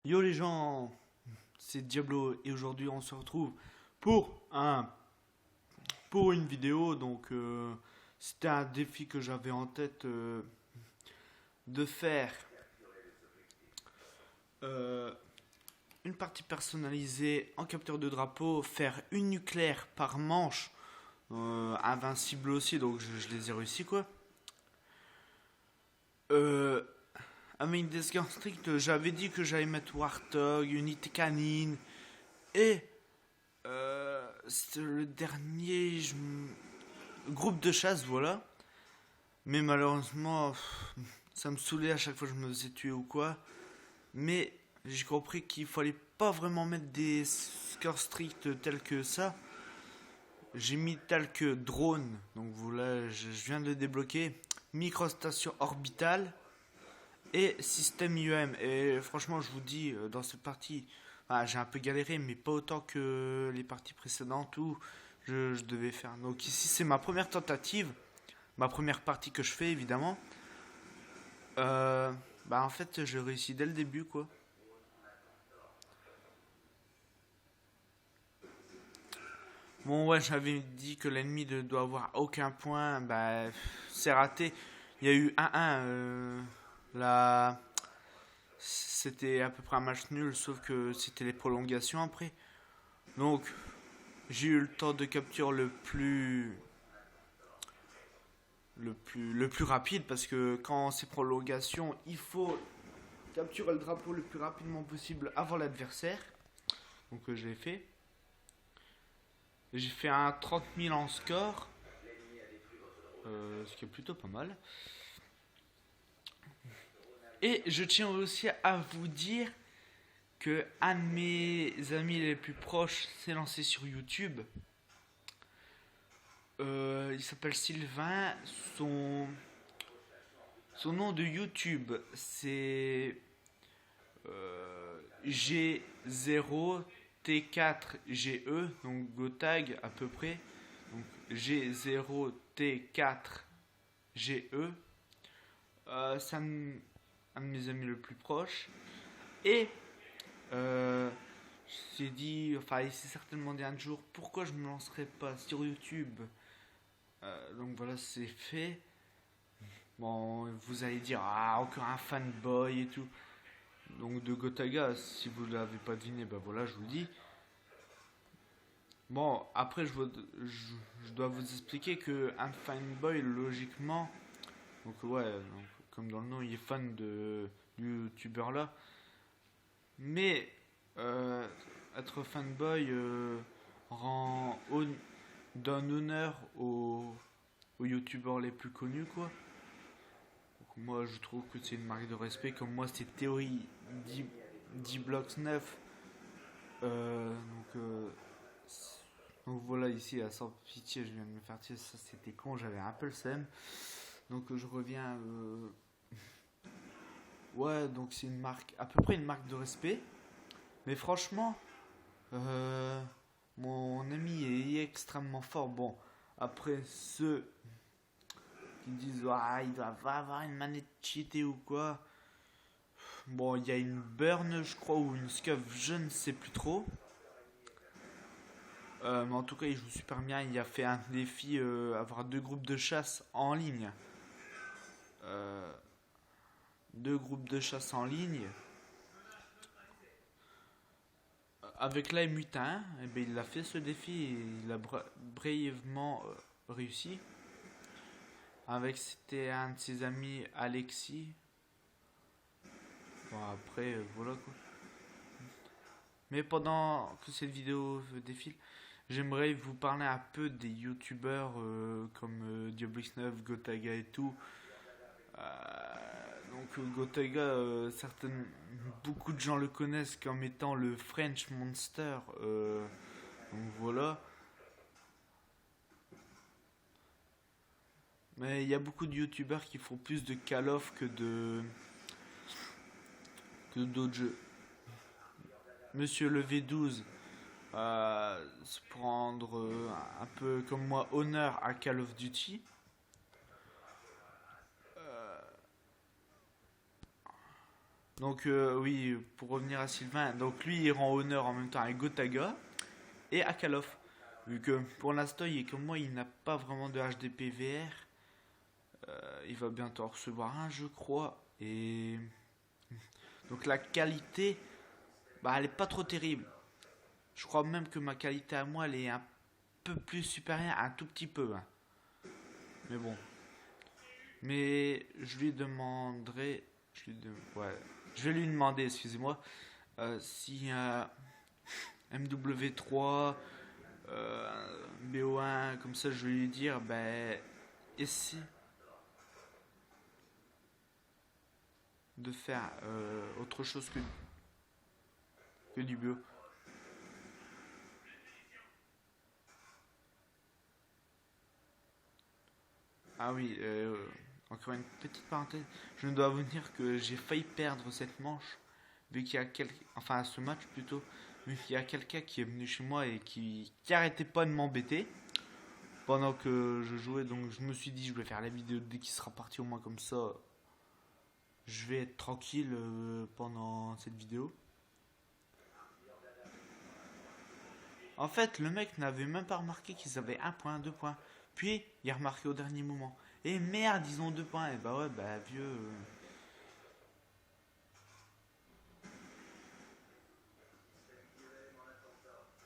Yo les gens, c'est Diablo et aujourd'hui on se retrouve pour pour une vidéo. C'était un défi que j'avais en tête de faire euh, une partie personnalisée en capture de drapeau, faire une nucléaire par manche, invincible aussi, donc je les ai réussi quoi. Euh, avec des scans stricts, j'avais dit que j'allais mettre Warthog, Unité Canine et c'est le dernier groupe de chasse, voilà. Mais malheureusement, ça me saoulait à chaque fois que je me faisais tuer ou quoi. Mais j'ai compris qu'il fallait pas vraiment mettre des scores stricts tels que ça. J'ai mis tel que drone, donc voilà, je viens de le débloquer. Microstation orbitale et système IEM. Et franchement, je vous dis, dans cette partie, j'ai un peu galéré, mais pas autant que les parties précédentes où je devais faire. Donc ici, c'est ma première tentative, ma première partie que je fais, évidemment. En fait, j'ai réussi dès le début, quoi. Bon, ouais, j'avais dit que l'ennemi ne doit avoir aucun point. Bah, c'est raté. Il y a eu 1-1. Là, c'était à peu près un match nul, sauf que c'était les prolongations après. Donc, j'ai eu le temps de capture le plus rapide parce que quand c'est prolongation, il faut capturer le drapeau le plus rapidement possible avant l'adversaire. Donc, je l'ai fait. J'ai fait un 30 000 en score, ce qui est plutôt pas mal. Et je tiens aussi à vous dire que un de mes amis les plus proches s'est lancé sur YouTube. Il s'appelle Sylvain. Son, son nom de YouTube, c'est G0T4GE, donc Gotag à peu près. Donc G0T4GE. C'est un de mes amis le plus proche. Et j'ai dit, enfin, il s'est certainement dit un jour pourquoi je me lancerais pas sur YouTube. Donc voilà, c'est fait. Bon, vous allez dire, ah, encore un fanboy et tout. Donc de Gotaga, si vous ne l'avez pas deviné, ben voilà, je vous le dis. Bon, après, je dois vous expliquer que un fanboy, logiquement, donc ouais, donc, comme dans le nom, il est fan du youtubeur là. Mais euh, être fanboy donne honneur aux youtubeurs les plus connus, quoi. Donc moi, je trouve que c'est une marque de respect. Comme moi, c'est Théorie 10 Blocks 9. Donc voilà, ici, à sans pitié, je viens de me faire tirer. Ça, c'était con, j'avais un peu le seum. Donc je reviens. Ouais, donc c'est une marque, à peu près une marque de respect. Mais franchement, euh, mon ami est extrêmement fort. Bon, après ceux qui disent ah, il doit avoir une manette cheatée ou quoi. Bon, il y a une burn, je crois, ou une scuff, je ne sais plus trop. Mais en tout cas, il joue super bien. Il a fait un défi avoir deux groupes de chasse en ligne. Euh, deux groupes de chasse en ligne. Avec la M81, eh ben, il a fait ce défi et il a brièvement réussi. Avec, c'était un de ses amis, Alexis. Bon, après, voilà quoi. Mais pendant que cette vidéo défile, j'aimerais vous parler un peu des youtubeurs comme Diablix9, Gotaga et tout. Gotaga, beaucoup de gens le connaissent comme étant le French Monster. Donc voilà. Mais il y a beaucoup de youtubeurs qui font plus de Call of que d'autres jeux. Monsieur le V12 se prendre un peu comme moi honneur à Call of Duty. Donc oui, pour revenir à Sylvain, donc lui il rend honneur en même temps à Gotaga et à Call of. Vu que pour l'instant il est comme moi, il n'a pas vraiment de HDP VR. Il va bientôt en recevoir un je crois. Et donc la qualité, bah elle est pas trop terrible. Je crois même que ma qualité à moi elle est un peu plus supérieure, un tout petit peu, hein. Mais bon. Mais je lui demanderai. Ouais. Je vais lui demander, excusez-moi, si MW3, BO1, comme ça, je vais lui dire, ben, essaie de faire autre chose que du bio. Ah oui, encore une petite parenthèse. Je dois vous dire que j'ai failli perdre cette manche, vu qu'il y a enfin ce match plutôt, vu qu'il y a quelqu'un qui est venu chez moi et qui arrêtait pas de m'embêter pendant que je jouais. Donc je me suis dit, je vais faire la vidéo dès qu'il sera parti, au moins comme ça, je vais être tranquille pendant cette vidéo. En fait, le mec n'avait même pas remarqué qu'ils avaient un point, 2 points. Puis, il a remarqué au dernier moment. Et merde, ils ont 2 points. Et bah ouais, bah vieux.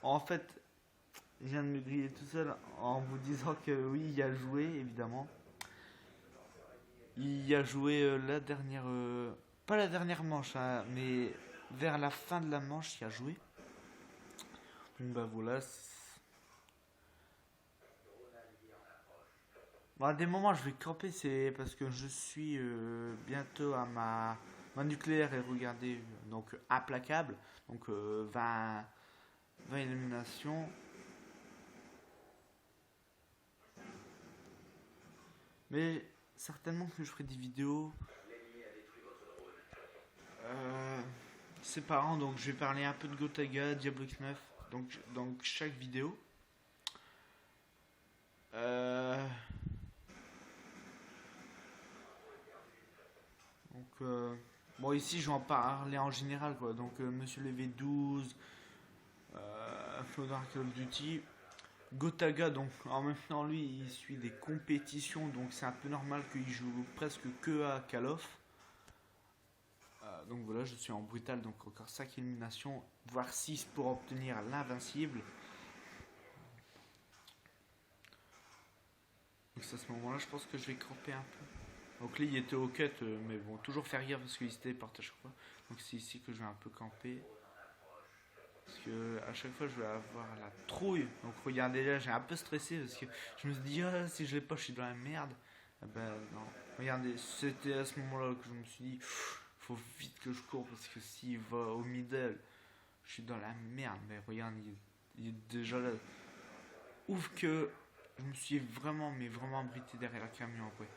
En fait, je viens de me griller tout seul en vous disant que oui, il a joué, évidemment. Il a joué la dernière. Pas la dernière manche, hein, mais vers la fin de la manche, il a joué. Donc bah voilà. Bon, à des moments, je vais camper, c'est parce que je suis bientôt à ma nucléaire et regardez, donc implacable. Donc 20 éliminations. Mais certainement que je ferai des vidéos euh, séparant. Donc je vais parler un peu de Gotaga, Diablo X9. Donc chaque vidéo. Euh, donc bon ici je vais en parler en général quoi. Donc Monsieur le V12, Flodar Call of Duty. Gotaga, donc en même temps lui il suit des compétitions, donc c'est un peu normal qu'il joue presque que à Call of. Donc voilà, je suis en brutal, donc encore 5 éliminations, voire 6 pour obtenir l'invincible. Donc à ce moment-là, je pense que je vais camper un peu. Donc là, il était au cut, mais bon, toujours faire gaffe parce qu'il se téléporte à chaque fois. Donc c'est ici que je vais un peu camper. Parce que à chaque fois, je vais avoir la trouille. Donc regardez là, j'ai un peu stressé parce que je me suis dit, ah, si je l'ai pas, je suis dans la merde. Ah ben non. Regardez, c'était à ce moment-là que je me suis dit, faut vite que je cours parce que s'il va au middle, je suis dans la merde. Mais regarde, il est déjà là. Ouf que je me suis vraiment, mais vraiment abrité derrière le camion après.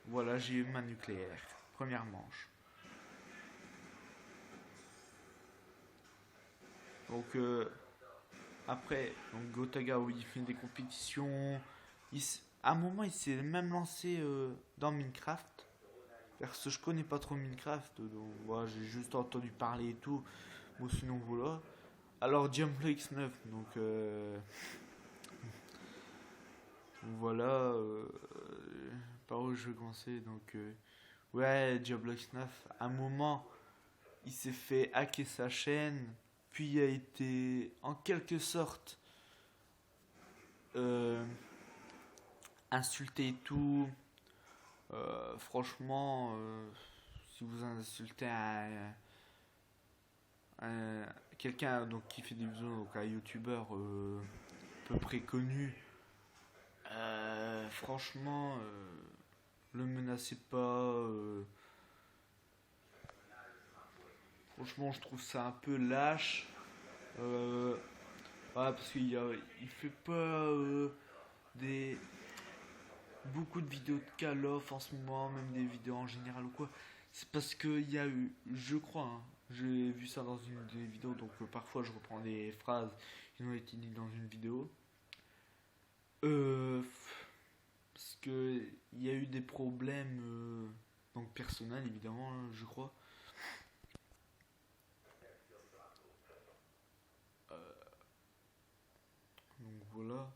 Voilà, j'ai eu ma nucléaire. Première manche. Donc après, donc Gotaga, où il fait des compétitions. À un moment, il s'est même lancé dans Minecraft. Parce que je connais pas trop Minecraft, donc voilà, j'ai juste entendu parler et tout. Bon, sinon voilà. Alors Diablo X9, donc voilà. Par où je vais commencer donc ouais, Diablo X9. À un moment, il s'est fait hacker sa chaîne, puis il a été en quelque sorte euh, insulté et tout. Franchement, si vous insultez quelqu'un donc qui fait des vidéos, donc un youtubeur peu près connu, franchement, le menacez pas. Franchement, je trouve ça un peu lâche. Euh, ouais, parce il fait pas des beaucoup de vidéos de Call of en ce moment, même des vidéos en général ou quoi. C'est parce qu'il y a eu, je crois, hein, j'ai vu ça dans une des vidéos, donc parfois je reprends des phrases qui ont été dites dans une vidéo. Euh, Parce que il y a eu des problèmes Donc personnel évidemment, je crois. Donc voilà.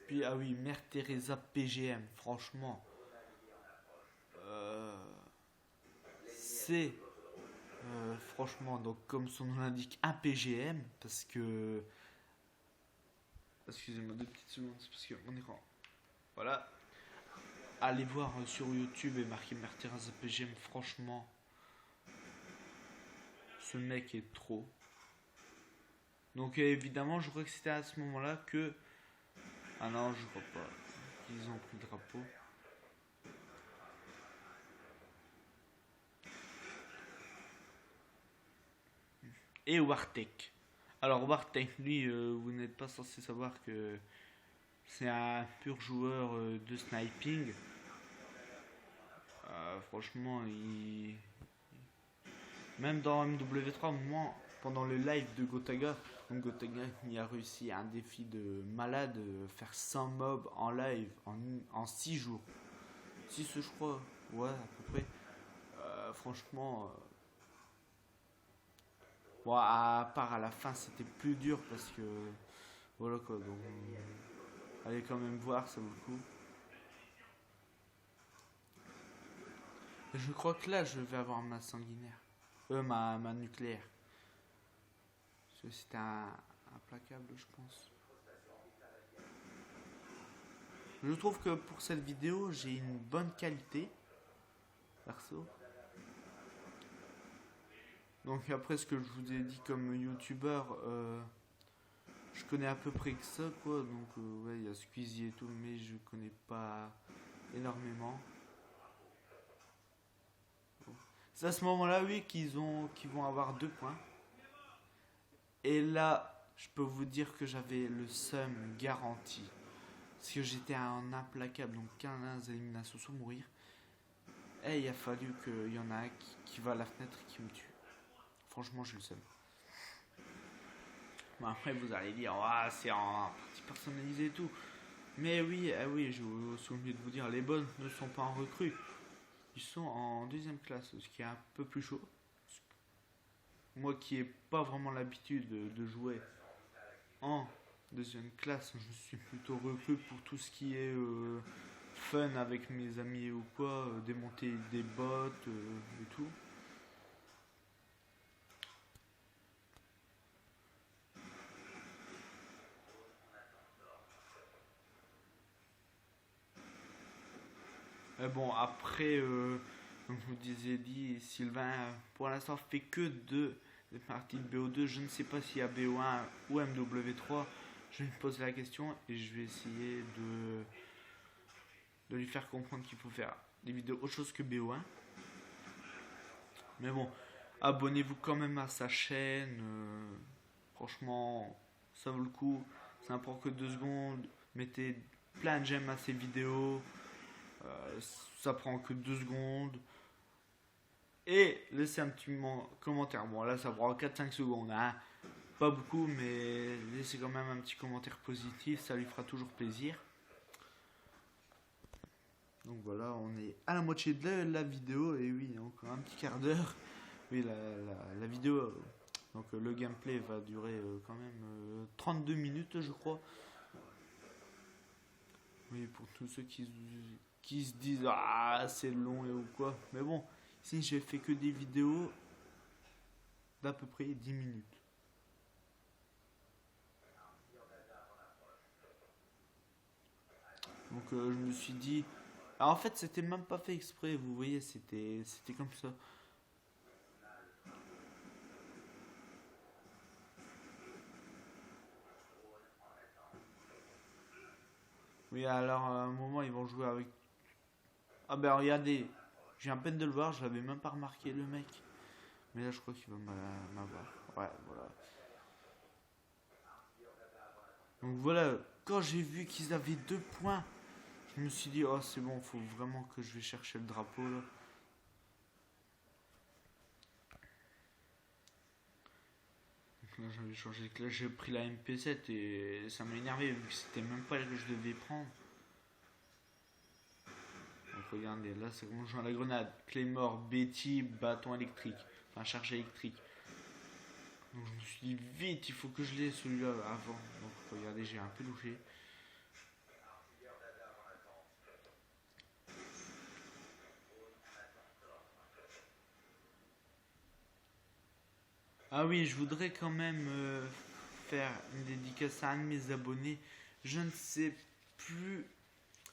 Puis ah oui, Mère Teresa PGM, franchement. Euh, c'est franchement, donc comme son nom l'indique, un PGM, parce que... Excusez-moi 2 petites secondes, c'est parce que mon écran... Voilà. Allez voir sur YouTube et marquer Mère Teresa PGM, franchement. Ce mec est trop. Donc évidemment, je crois que c'était à ce moment-là que... Ah non, je crois pas. Ils ont pris le drapeau. Et Wartek. Alors Wartek, lui, vous n'êtes pas censé savoir que c'est un pur joueur de sniping. Franchement, même dans MW3, moi, pendant le live de Gotaga, donc Gotaga il a réussi un défi de malade, faire 100 mobs en live en 6 jours. 6 je crois, ouais à peu près. Franchement, bon, à part à la fin c'était plus dur parce que voilà quoi, donc allez quand même voir, ça vaut le coup. Je crois que là je vais avoir ma sanguinaire, ma nucléaire. Parce que c'était implacable je pense. Je trouve que pour cette vidéo j'ai une bonne qualité, perso. Donc après ce que je vous ai dit comme youtubeur, je connais à peu près que ça quoi. Donc ouais, il y a Squeezie et tout, mais je connais pas énormément. C'est à ce moment-là, oui, qu'ils vont avoir 2 points. Et là, je peux vous dire que j'avais le seum garanti. Parce que j'étais en implacable, donc 15 éliminations sans mourir. Et il a fallu qu'il y en a un qui va à la fenêtre et qui me tue. Franchement, j'ai le seum. Bon, après, vous allez dire, ah, c'est en partie personnalisé et tout. Mais oui, oui, j'ai oublié de vous dire, les bonnes ne sont pas en recrue. Ils sont en 2e classe, ce qui est un peu plus chaud. Moi qui n'ai pas vraiment l'habitude de jouer en 2e classe, je suis plutôt recrue pour tout ce qui est fun avec mes amis ou quoi, démonter des bots et tout. Mais bon, après, comme je vous disais dit, Sylvain, pour l'instant, fait que des parties de BO2. Je ne sais pas s'il y a BO1 ou MW3. Je vais me poser la question et je vais essayer de lui faire comprendre qu'il faut faire des vidéos autre chose que BO1. Mais bon, abonnez-vous quand même à sa chaîne. Franchement, ça vaut le coup. Ça ne prend que 2 secondes. Mettez plein de j'aime à ses vidéos. Ça prend que 2 secondes. Et laissez un petit commentaire. Bon, là, ça prend 4-5 secondes. Hein. Pas beaucoup, mais laissez quand même un petit commentaire positif. Ça lui fera toujours plaisir. Donc voilà, on est à la moitié de la vidéo. Et oui, encore un petit quart d'heure. Oui, la vidéo, donc le gameplay va durer quand même 32 minutes, je crois. Oui, pour tous ceux qui se disent ah c'est long et ou quoi. Mais bon, ici j'ai fait que des vidéos d'à peu près 10 minutes. Donc je me suis dit... Alors, en fait c'était même pas fait exprès, vous voyez, c'était comme ça. Oui, alors à un moment ils vont jouer avec... Ah ben regardez, j'ai à peine de le voir, je l'avais même pas remarqué le mec. Mais là je crois qu'il va m'avoir. Ouais, voilà. Donc voilà, quand j'ai vu qu'ils avaient 2 points, je me suis dit, oh c'est bon, faut vraiment que je vais chercher le drapeau là. Donc là j'avais changé de classe, j'ai pris la MP7 et ça m'a énervé vu que c'était même pas elle que je devais prendre. Donc regardez, là c'est comment je joue à la grenade. Claymore, Betty, bâton électrique. Enfin, charge électrique. Donc je me suis dit, vite, il faut que je l'ai celui-là avant. Donc regardez, j'ai un peu louché. Ah oui, je voudrais quand même faire une dédicace à un de mes abonnés. Je ne sais plus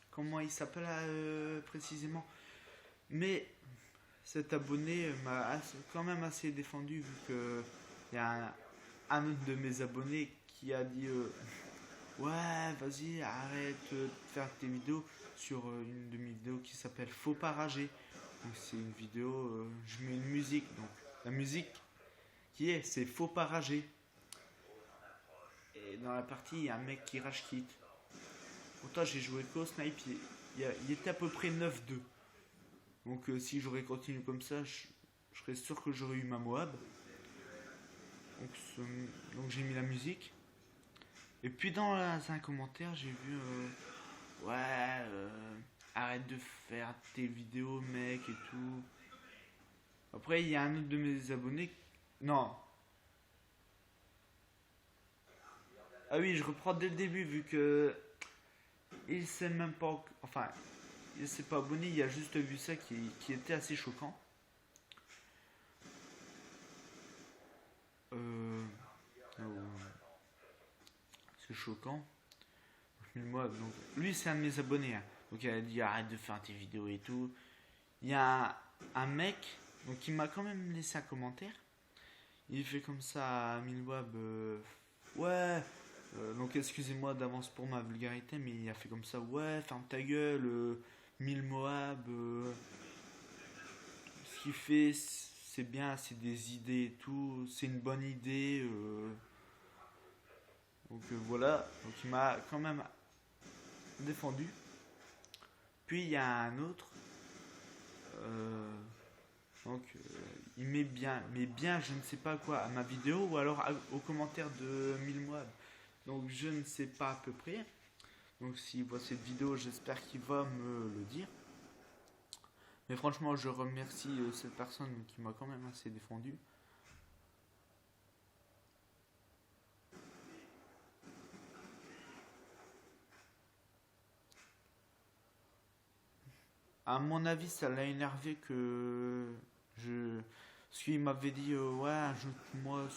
comment il s'appelle précisément. Mais cet abonné m'a quand même assez défendu vu que il y a un autre de mes abonnés qui a dit ouais, vas-y, arrête de faire tes vidéos sur une de mes vidéos qui s'appelle Faut pas rager. Donc c'est une vidéo, je mets une musique. Donc la musique c'est Faut pas rager. Et dans la partie, il y a un mec qui rage quitte. Pourtant, j'ai joué qu'au snipe, il était à peu près 9-2. Donc si j'aurais continué comme ça, je serais sûr que j'aurais eu ma Moab. Donc j'ai mis la musique. Et puis dans un commentaire, j'ai vu ouais, arrête de faire tes vidéos, mec, et tout. Après, il y a un autre de mes abonnés. Non. Ah oui, je reprends dès le début, vu que il s'est même pas. Enfin, il s'est pas abonné, il a juste vu ça qui était assez choquant. Oh, c'est choquant. Moi, donc, lui, c'est un de mes abonnés. Hein. Donc, il a dit arrête de faire tes vidéos et tout. Il y a un mec donc, qui m'a quand même laissé un commentaire. Il fait comme ça à Milwab. Ouais. Donc, excusez-moi d'avance pour ma vulgarité, mais il a fait comme ça. Ouais, ferme ta gueule. Mille Moab. Ce qu'il fait, c'est bien, c'est des idées et tout. C'est une bonne idée. Donc voilà. Donc, il m'a quand même défendu. Puis il y a un autre. Donc il met bien je ne sais pas quoi à ma vidéo ou alors aux commentaires de 1000 mois. Donc je ne sais pas à peu près. Donc s'il voit cette vidéo, j'espère qu'il va me le dire. Mais franchement, je remercie cette personne qui m'a quand même assez défendu. À mon avis, ça l'a énervé que je. Parce qu'il m'avait dit ouais, ajoute-moi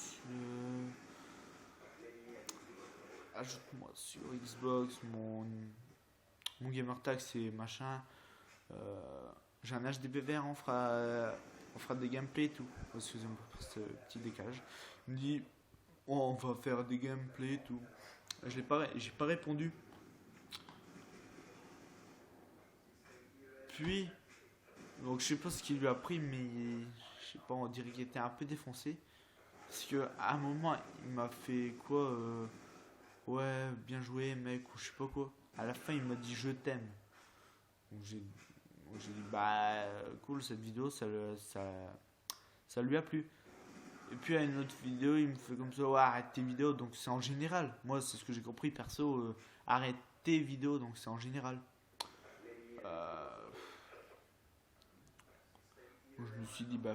sur Xbox, mon gamertag c'est machin. J'ai un HDB vert, on fera des gameplays et tout. Excusez-moi pour ce petit décalage. Il me dit oh, on va faire des gameplays et tout. J'ai pas répondu. Puis, donc je sais pas ce qu'il lui a pris, mais je sais pas, on dirait qu'il était un peu défoncé. Parce que à un moment, il m'a fait quoi ouais, bien joué, mec, ou je sais pas quoi. À la fin, il m'a dit je t'aime. Donc j'ai dit bah cool, cette vidéo, ça lui a plu. Et puis à une autre vidéo, il me fait comme ça, ouais, arrête tes vidéos, donc c'est en général. Moi, c'est ce que j'ai compris, perso, arrête tes vidéos, donc c'est en général. Je me suis dit, bah